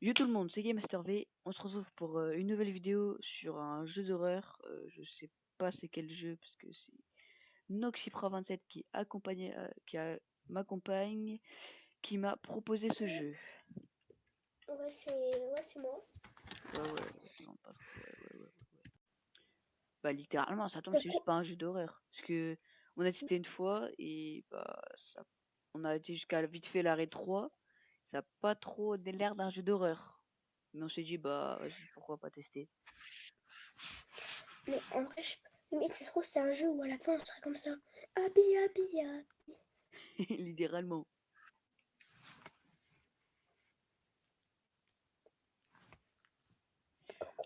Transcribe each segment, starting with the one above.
Yo tout le monde, c'est Gamemaster V. On se retrouve pour une nouvelle vidéo sur un jeu d'horreur. Je sais pas c'est quel jeu parce que c'est Noxipra27 qui m'accompagne, qui m'a proposé ce jeu. Ouais, c'est moi. Ouais, je te demande pas trop. Ouais. Bah littéralement, ça tombe, Parce c'est que- juste pas un jeu d'horreur. Parce que on a testé une fois et bah ça, on a été jusqu'à vite fait l'arrêt 3. Ça a pas trop l'air d'un jeu d'horreur. Mais on s'est dit bah vas-y, pourquoi pas tester. Mais en vrai, limite, c'est trop, c'est un jeu où à la fin, on serait comme ça. Happy, happy, happy. Littéralement.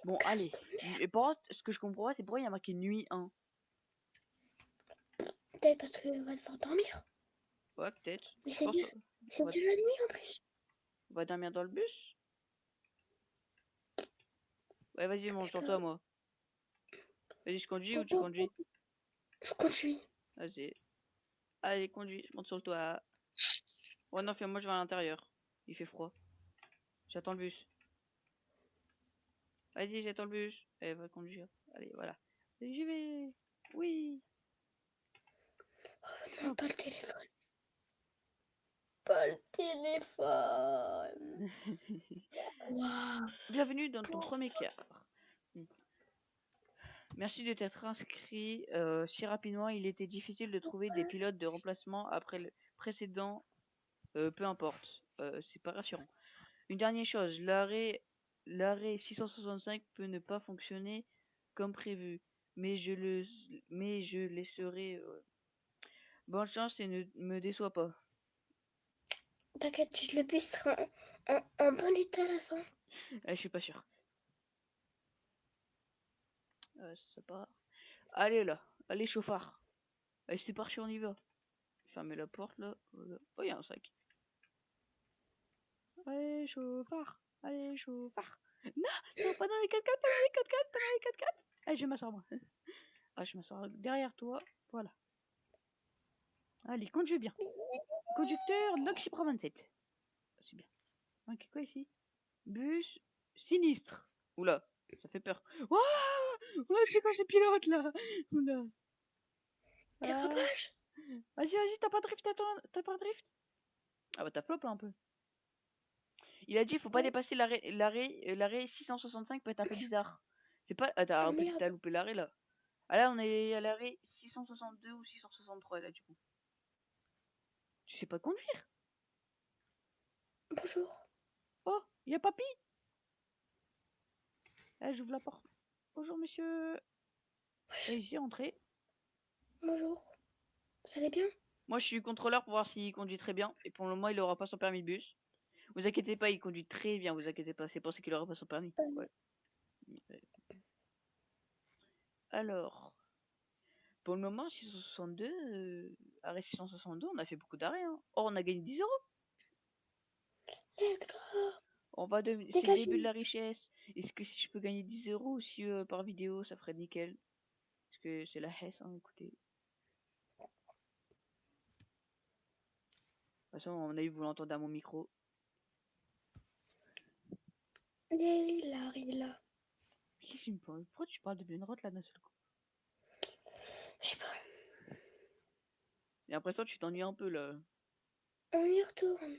Bon, Casse allez. ton merde. Et pour ce que je comprends pas, c'est pourquoi il y a marqué nuit 1. Peut-être parce que va devoir dormir. Ouais, peut-être. Mais Je pense. c'est déjà la nuit en plus. On va dormir dans le bus. Ouais, vas-y, monte sur toi, Putain. moi. Vas-y, je conduis ou Oh, tu oh, oh. conduis? Je conduis. Vas-y. Allez, conduis, monte sur le toit. Ouais, non, moi je vais à l'intérieur. Il fait froid. J'attends le bus. Vas-y, j'attends le bus. Allez, va conduire. Allez, voilà. Allez, j'y vais. Oui. Non, Hop. pas le téléphone. Pas le téléphone. Waouh. Bienvenue dans ton premier quart. Merci de t'être inscrit si rapidement. Il était difficile de trouver des pilotes de remplacement après le précédent. Peu importe. C'est pas rassurant. Une dernière chose, l'arrêt 665 peut ne pas fonctionner comme prévu, mais je laisserai. Bonne chance et ne me déçois pas. T'inquiète, le bus sera en bon état à la fin. Je suis pas sûr. C'est pas. Allez là, allez chauffard. Allez, c'est parti, on y va. Fermez la porte là. Voilà. Oh, il y a un sac. Allez chauffard, allez chauffard. Non, pas dans les 4x4, pas dans les 4x4, pas dans les 4x4. Allez, je vais m'asseoir moi. Ah, je m'asseoir derrière toi. Voilà. Allez, conduis bien. Conducteur Noxipra 27. C'est bien. Ok, quoi ici? Bus sinistre. Oula, ça fait peur. Waouh, ouais, c'est quoi ces pilotes là? Oula. Ah. Dérapage. Vas-y, t'as pas de drift, attends, t'as pas de drift? Ah bah t'as flop là un peu. Il a dit faut pas Ouais. dépasser l'arrêt 665 peut être un peu bizarre. C'est pas. Oh Attends, peut-être merde. t'as loupé l'arrêt là. Ah là on est à l'arrêt 662 ou 663 là du coup. Tu sais pas conduire? Bonjour. Oh, y a papy? Eh, j'ouvre la porte. Bonjour monsieur. Wesh. Ici, entrez. Bonjour. Vous allez bien? Moi je suis contrôleur pour voir s'il conduit très bien. Et pour le moment il aura pas son permis de bus. Vous inquiétez pas, il conduit très bien, vous inquiétez pas. C'est pour ça qu'il aura pas son permis. Ouais. Alors, pour le moment, 662, arrêt 662, on a fait beaucoup d'arrêts. Hein. Oh, on a gagné 10 euros. Let's go. C'est le début de Dégagez. la richesse. Est-ce que si je peux gagner 10 euros aussi par vidéo, ça ferait nickel. Parce que c'est la hesse, hein, écoutez. De toute façon, on a eu, vous l'entendez à mon micro. Lila. Qu'est-ce qu'il me parle? Pourquoi tu parles de Benrot là d'un seul coup? Je sais pas. J'ai l'impression que tu t'ennuies un peu là. On y retourne.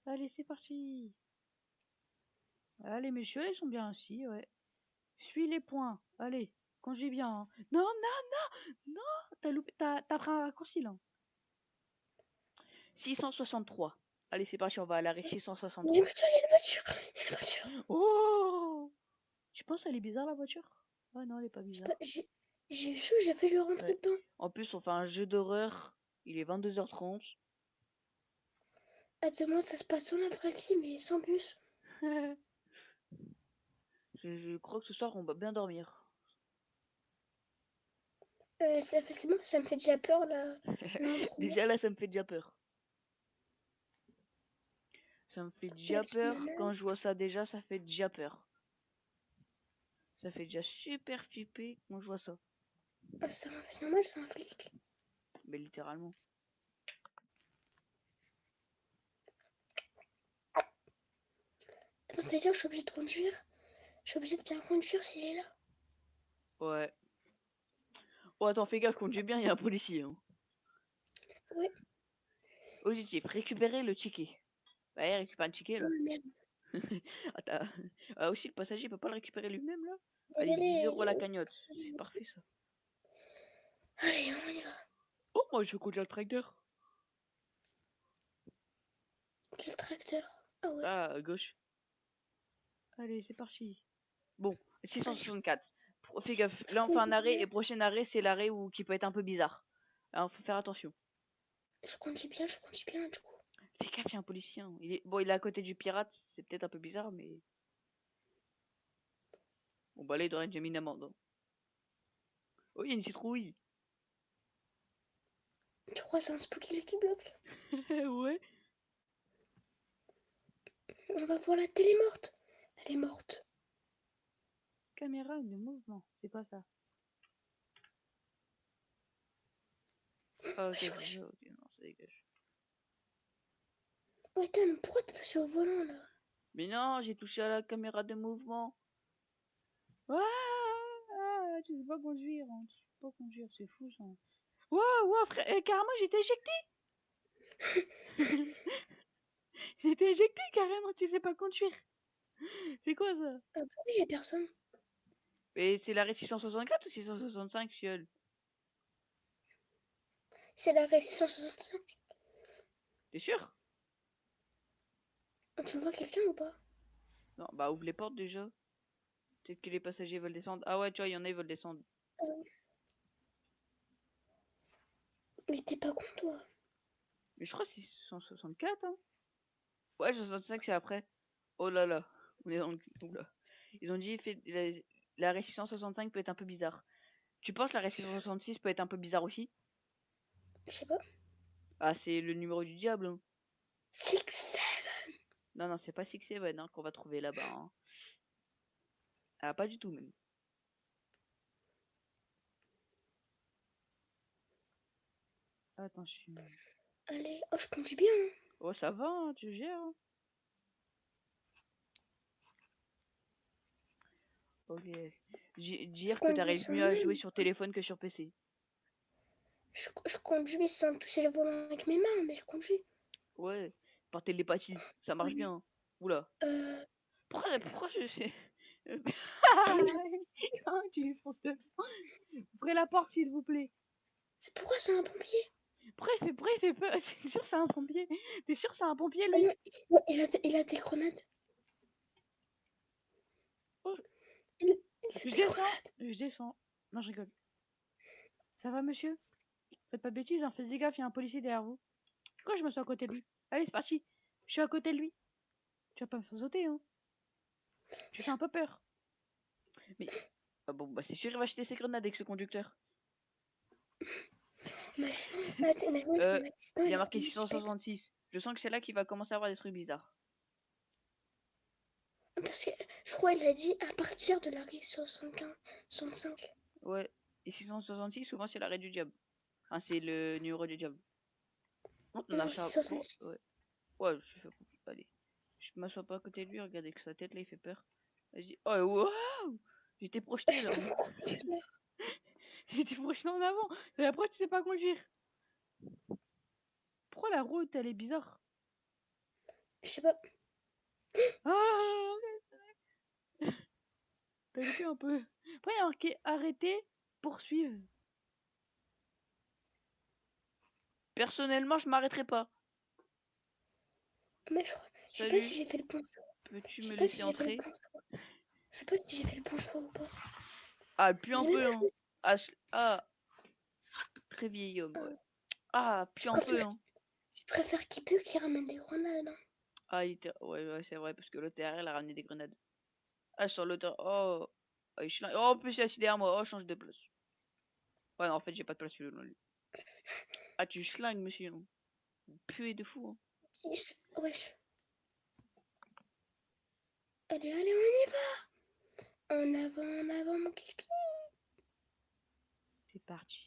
Allez, c'est parti. Allez, messieurs, ils sont bien assis, ouais. Suis les points. Allez, conduis bien. Hein. Non, non, t'as loupé, t'as pris un raccourci là. 663. Allez, c'est parti, on va à l'arrêt Il y a une 663. voiture, il y a une voiture. Il y a une voiture. Oh! Tu penses qu'elle est bizarre la voiture? Ah non, elle est pas J'ai pas- bizarre. j'ai- j'ai eu chaud, j'ai failli le rentrer Ouais. dedans. En plus, on fait un jeu d'horreur. Il est 22h30. À demain, ça se passe dans la vraie vie, mais sans bus. Je crois que ce soir, on va bien dormir. C'est bon, ça me fait déjà peur là. L'intro. Déjà là, ça me fait déjà peur. Ça me fait La déjà petite peur. nana. Quand je vois ça déjà, ça fait déjà peur. Ça fait déjà super flippé quand je vois ça. C'est normal, c'est un flic. Mais littéralement. Attends, ça veut dire que je suis obligée de conduire? Je suis obligée de bien conduire s'il est là. Ouais. Oh, attends, fais gaffe, conduis bien, il y a un policier. Hein. Ouais. Positif, récupérer le ticket. Bah, il récupère un ticket Oh là. merde. Attends. Ah, aussi, le passager peut pas le récupérer lui-même là. Allez, 10 Allez, euros la cagnotte. C'est parfait ça. allez, on y va. Oh, moi je veux conduire le tracteur. Quel tracteur? Ah ouais. Là, à gauche. Allez, c'est parti. Bon, Allez, 664. Fais gaffe, je là on fait un conduis arrêt bien. et prochain arrêt c'est l'arrêt où qui peut être un peu bizarre. Alors faut faire attention. Je conduis bien du coup. Fais gaffe, il y a un policier. Hein. Bon, il est à côté du pirate, c'est peut-être un peu bizarre, mais bon bah là il doit être déjà mis une amende. Hein. Oh, il y a une citrouille. Tu crois que c'est un spooky qui bloque? Ouais. On va voir la télé morte. Elle est morte. Caméra de mouvement, c'est pas ça. Ah, ok, Wesh, c'est wesh. ça, ok, non, ça dégage. Ouais, Dan, pourquoi t'es assis au volant là? Mais non, j'ai touché à la caméra de mouvement. Ah, tu sais pas conduire, hein. Tu sais pas conduire, c'est fou ça. Wow, frère, carrément j'étais éjecté. J'étais éjecté carrément, tu sais pas conduire. C'est quoi ça? Pourquoi y a personne? Et c'est l'arrêt 664 ou 665, fiole? C'est l'arrêt 665. T'es sûr? Tu vois quelqu'un ou pas? Non, bah ouvre les portes déjà. Peut-être que les passagers veulent descendre. Ah ouais, tu vois, il y en a, ils veulent descendre. Euh, Mais t'es pas con toi. Mais je crois que c'est 664, hein. Ouais, 65 c'est après. Oh là là, on est dans le... Oula. Ils ont dit, l'arrêt 665 peut être un peu bizarre. Tu penses l'arrêt 666 peut être un peu bizarre aussi? Je sais pas. Ah, c'est le numéro du diable. Hein. 6-7. Non, non, c'est pas Six Seven hein, qu'on va trouver là-bas. Hein. Ah, pas du tout même. Attends, je suis... Allez, oh je conduis bien. Hein. Oh, ça va, hein, tu gères. Hein. Ok. Je Dire que conduis t'arrives sans mieux à jouer même. sur téléphone que sur PC. Je conduis sans toucher le volant avec mes mains, mais je conduis. Ouais, par télépathie, ça marche Ouais. bien. Hein. Oula. Euh, Pourquoi je sais. ah merde. Ah, tu fonces dedans. Ouvrez la porte, s'il vous plaît. C'est pourquoi c'est un pompier? Pourquoi il fait peur? T'es sûr c'est un pompier? T'es sûr c'est un pompier, Ah lui? non, il a des grenades. Oh, Il a je des descends. grenades. Je descends. Non, je rigole. Ça va, monsieur? Faites pas de bêtises, hein. Faites gaffe, il y a un policier derrière vous. Pourquoi je me sens à côté de lui? Allez, c'est parti. Je suis à côté de lui. Tu vas pas me faire sauter, hein. Tu fais un peu peur. Mais... Ah bon, bah c'est sûr, il va acheter ses grenades avec ce conducteur. Mais, imagine qu'il y a un accident Il et y a les marqué grenades qui pètent. 666. Je sens que c'est là qu'il va commencer à avoir des trucs bizarres. Parce que je crois qu'il a dit à partir de l'arrêt 75, 65. Ouais. Et 666, souvent c'est l'arrêt du diable. Enfin, c'est le numéro du diable. Oh, on a Non, c'est ça. Bon, 66. ouais. Ouais, je fais... Allez. Je m'assois pas à côté de lui, regardez que sa tête là, il fait peur. Vas-y. Oh, waouh! J'étais projeté là. C'est mon conducteur. J'étais projeté en avant. Et après, tu sais pas conduire. Pourquoi la route, elle est bizarre? Je sais pas. Ah! T'as loupé un peu. Après, il y a marqué arrêter, poursuivre. Personnellement, je m'arrêterai pas. Mais je sais pas si Salut, j'ai fait le bon choix. peux-tu Je sais me pas laisser si j'ai fait le entrer? bon choix. Je sais pas si j'ai fait le bon choix ou pas. Ah, plus Vous un avez peu, pas hein. fait. Ah, ah, très vieil homme, ouais. euh, Ah, je plus un peu, préfère, hein. je préfère qu'il pue qu'il ramène des grenades. Hein. Ah, ouais, ouais, c'est vrai, parce que l'autre derrière, il a ramené des grenades. Ah, sur l'autre, oh. Ah, oh, en plus, il est assis derrière moi. Oh, change de place. Ouais, non, en fait, j'ai pas de place sur lui. Ah, tu schlingues, monsieur. Hein. Vous puez de fou, hein. Wesh. Allez, allez, on y va. En avant, mon kiki. C'est parti.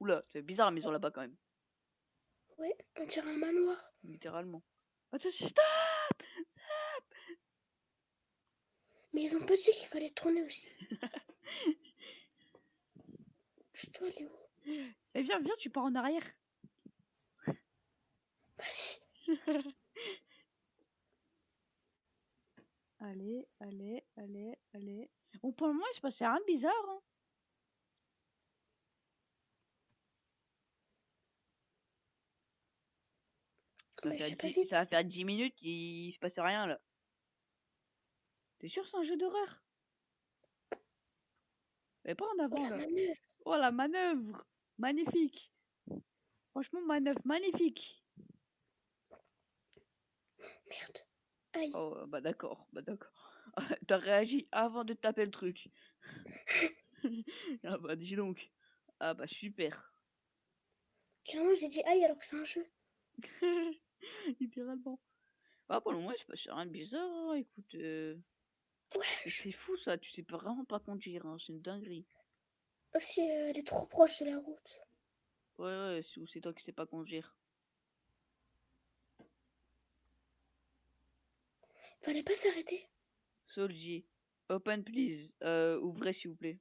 Oula, c'est bizarre la maison là-bas quand même. Ouais, on dirait un manoir. Littéralement. Attends, stop! Mais ils ont pas dit qu'il fallait tourner aussi. Je dois aller où? Eh viens, viens, tu pars en arrière. Vas-y. Allez, allez, allez, allez. Bon, pour le moment, il se passait rien de bizarre, hein. Mais je sais pas Ça vite. va faire 10 minutes, il se passe rien, là. T'es sûr c'est un jeu d'horreur? Mais pas en Oh avant, la là. manœuvre. Oh, la manœuvre! Magnifique! Franchement, manœuvre magnifique! Merde. Aïe. Oh, bah d'accord, bah d'accord. T'as réagi avant de taper le truc. Ah bah dis donc. Ah bah super. Carrément, j'ai dit aïe alors que c'est un jeu. Littéralement. Bah pour le moment, il se passe rien de bizarre, hein. Écoute, mais Wesh. c'est fou ça, tu sais vraiment pas conduire, hein. C'est une dinguerie. Aussi, elle est trop proche de la route. Ouais, ouais, c'est toi qui sais pas conduire. Fallait pas s'arrêter. Soldier. Open please. Ouvrez s'il vous plaît.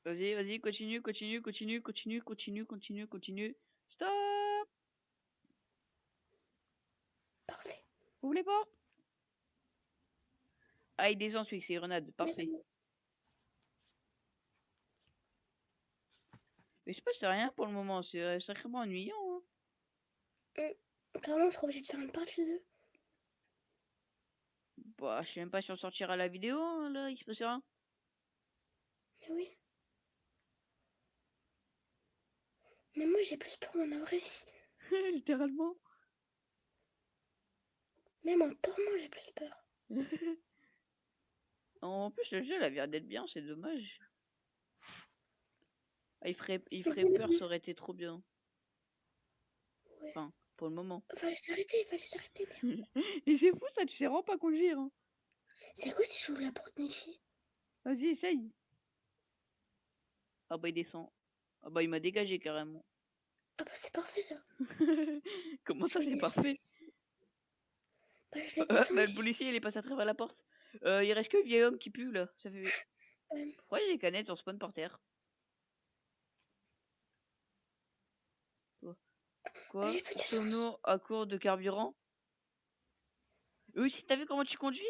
Vas-y, vas-y, continue, continue, continue, continue, continue, continue, continue. Stop! Parfait. Ouvre les portes! Ah, il descend celui que c'est grenade. Mais c'est Parfait. bon. Mais je sais pas, c'est rien pour le moment. C'est sacrément ennuyant, hein. Carrément, on sera obligé de faire une partie 2. Bah, je sais même pas si on sortira la vidéo, hein, là, il se passe rien. Mais oui. Mais moi, j'ai plus peur dans la vraie vie. Littéralement. Même en dormant, j'ai plus peur. En plus, le jeu, il a l'air d'être bien, c'est dommage. Ah, il Mais ferait oui, peur, oui. ça aurait été trop bien. Ouais. Enfin, pour le moment. Il fallait s'arrêter, merde. Et c'est fou ça, tu sais vraiment pas conduire, hein. C'est quoi si j'ouvre la porte ici? Vas-y, essaye. Ah bah, il descend. Ah bah, il m'a dégagé carrément. Ah bah c'est parfait ça. Comment Je ça, l'ai c'est descendu parfait? ici. Bah je l'ai descendu Bah, le ici. policier, il est passé à travers la porte. Il reste que le vieil homme qui pue, là. Ça fait... Euh, Pourquoi il y a des canettes en spawn par terre? Quoi? j'ai plus d'essence. Sommes-nous à court de carburant? Oui, si t'as vu comment tu conduis?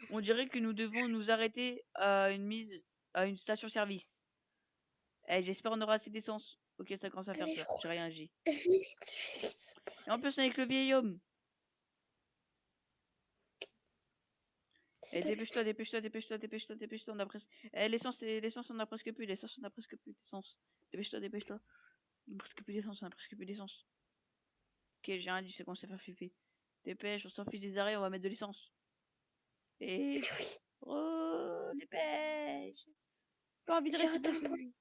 On dirait que nous devons nous arrêter à une station-service. Eh, j'espère on aura assez d'essence. Ok, ça commence à faire Allez, je peur. roule. J'ai rien agi. Je vais vite. Bon, Et en plus, avec le vieil homme. c'est Eh, pas lui. dépêche-toi, dépêche-toi, dépêche-toi, dépêche-toi, dépêche-toi. On a presque... Eh, l'essence, on a presque plus. L'essence, on a presque plus d'essence. Dépêche-toi, dépêche-toi. On a presque plus d'essence, on a presque plus d'essence. Ok, j'ai rien dit, c'est qu'on s'est fait flipper. Dépêche, on s'en fiche des arrêts, on va mettre de l'essence. Et... Mais oui, Oh, dépêche. Pas envie de j'ai rester raté un point. dessous.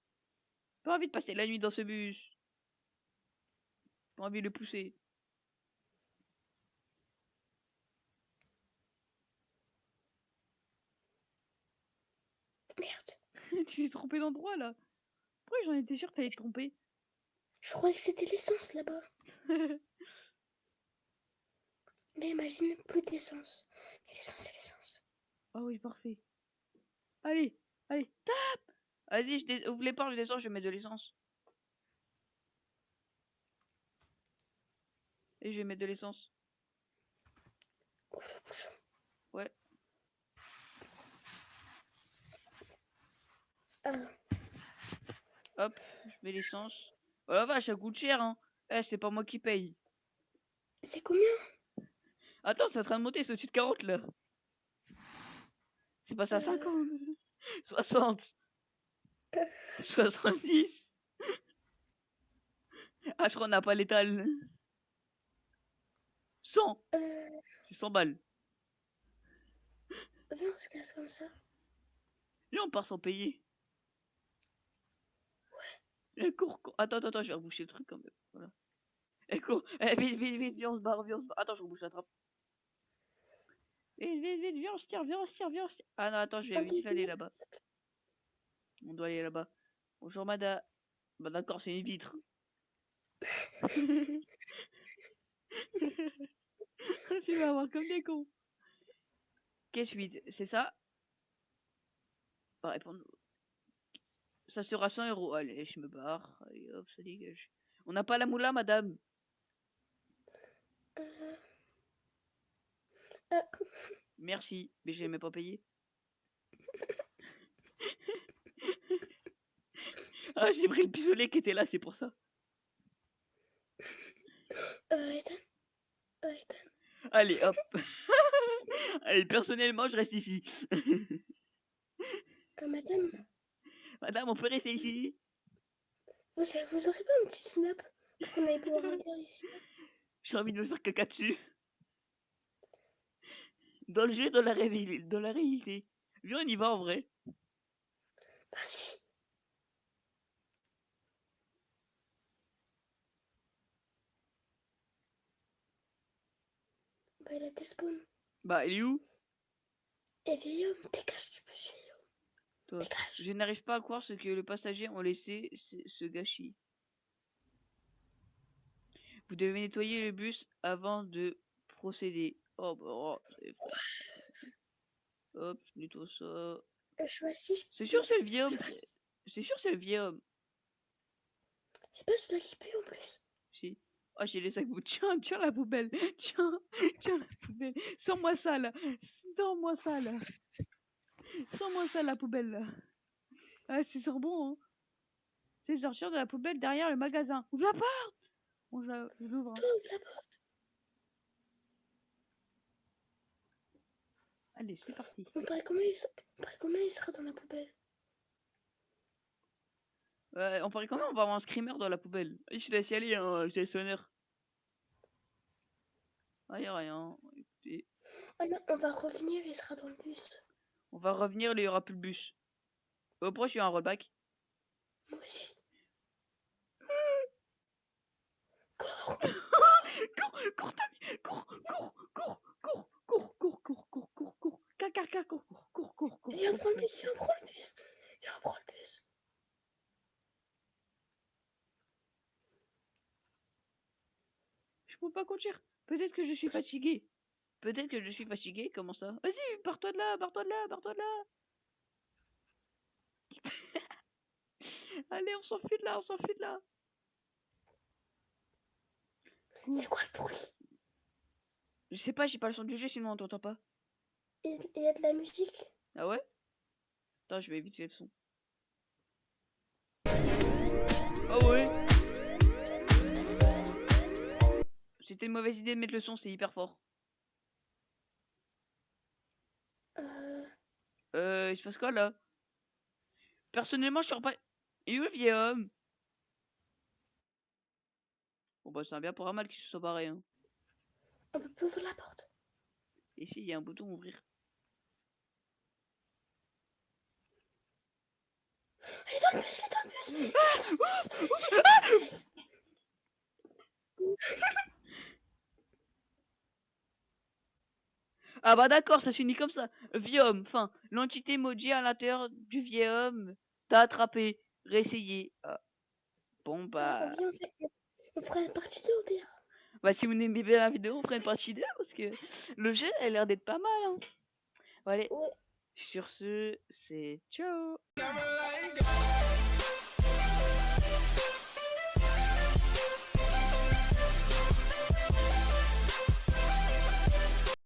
Pas envie de passer la nuit dans ce bus. Pas envie de le pousser. Merde. Tu t'es trompé d'endroit là. Pourquoi j'en étais sûre que t'allais te tromper? Je croyais que c'était l'essence là-bas. Là, imagine, plus d'essence. Et l'essence, c'est l'essence. Ah oui, parfait. Allez, allez, tape. Vas-y, ouvre les portes, je descends, je mets de l'essence. Et je vais mettre de l'essence. Ouvre le bouchon. Ouais. Ah, Hop, je mets l'essence. Oh la vache, ça coûte cher, hein. Eh, c'est pas moi qui paye. c'est combien? Attends, c'est en train de monter, c'est au-dessus de 40 là. C'est passé à euh, 50. 60. euh, 70. Ah, je crois qu'on n'a pas l'étal. 100. euh, C'est 100 balles. Viens, on se casse comme ça. Là, on part sans payer. Eh, cours, cours. Attends, attends, attends, je vais reboucher le truc quand même. Voilà. Eh, cours. Eh, vite, vite, vite, viens, on se barre, viens, on se barre. Attends, je rebouche la trappe. Vite, vite, vite, viens, on se tire, viens, on se tire, viens, on se tire. Ah non, attends, je vais Un, vite deux, fait aller deux. là-bas. On doit aller là-bas. Bonjour, madame. Bah d'accord, c'est une vitre. On s'est fait avoir comme des cons. Caisse vide, c'est ça? Pas répondre. Ça sera 100 euros. Allez, je me barre. Allez, hop, ça dégage. On n'a pas la moula, madame. Euh, euh, Merci, mais j'ai même pas payé. Ah, j'ai pris le pistolet qui était là, c'est pour ça. Ethan. Ethan. Allez, hop. Allez, personnellement, je reste ici. Madame, Madame, on peut rester ici? vous aurez pas un petit snap pour qu'on aille boire un verre ici? J'ai envie de me faire caca dessus. Dans le jeu, dans la réalité. Viens, on y va en vrai. Vas-y. Bah, il a despawn. Bah, il est où? Eh, vieil homme, dégage du bus, vieil homme. Toi. Dégage. Je n'arrive pas à croire ce que les passagers ont laissé ce gâchis. Vous devez nettoyer le bus avant de procéder. Oh, bah, oh, c'est vrai. Hop, je nettoie ça. Choisis. C'est sûr, c'est le vieux homme. Choisis. C'est sûr, c'est le vieux homme. C'est pas celui qui pue en plus. Si. Oh, j'ai les sacs bouts. Tiens, tiens la poubelle. Tiens, tiens la poubelle. Sors-moi ça là. Sors-moi ça là. Sors-moi ça la poubelle là. Ah, c'est sur bon, hein. C'est sortir de la poubelle derrière le magasin. Ouvre la porte. Bon, je l'ouvre. Hein. Toi, ouvre la porte. Allez, c'est parti. On paraît combien il sera dans la poubelle? On paraît quand même, on va avoir un screamer dans la poubelle. Je te laisse y aller, hein, j'ai le sonneur. Ah, y'a rien. Écoutez, Ah non, on va revenir, il sera dans le bus. on va revenir, il y aura plus le bus. Au proche, il y a un rollback. Moi aussi. Cours. Cours, Tammy, cours, cours. Caca, cours. Viens, on prend le bus, viens, on prend le bus. Viens, on prend le bus. Je peux pas conduire. Peut-être que je suis fatigué. Comment ça? Vas-y, barre-toi de là. Allez, on s'enfuit de là. C'est quoi le bruit? Je sais pas, j'ai pas le son du jeu, sinon on t'entend pas. Il y a de la musique? Ah ouais? Attends, je vais éviter le son. Ah ouais? C'était une mauvaise idée de mettre le son, c'est hyper fort. Il se passe quoi là? Personnellement, je sors pas. Et où le vieil homme? Bon bah c'est un bien pour un mal qui se soit barré. Hein. On peut plus ouvrir la porte. Ici, il y a un bouton ouvrir. Il est dans le bus. Ah bah d'accord, ça se finit comme ça. Vieux homme, enfin, l'entité maudite à l'intérieur du vieil homme t'a attrapé. Réessayé. Ah. Bon bah... On fera une partie 2 au pire. Bah si vous n'aimez bien la vidéo, on fera une partie 2 parce que le jeu a l'air d'être pas mal. Hein. Bon, allez, Ouais. sur ce, c'est ciao.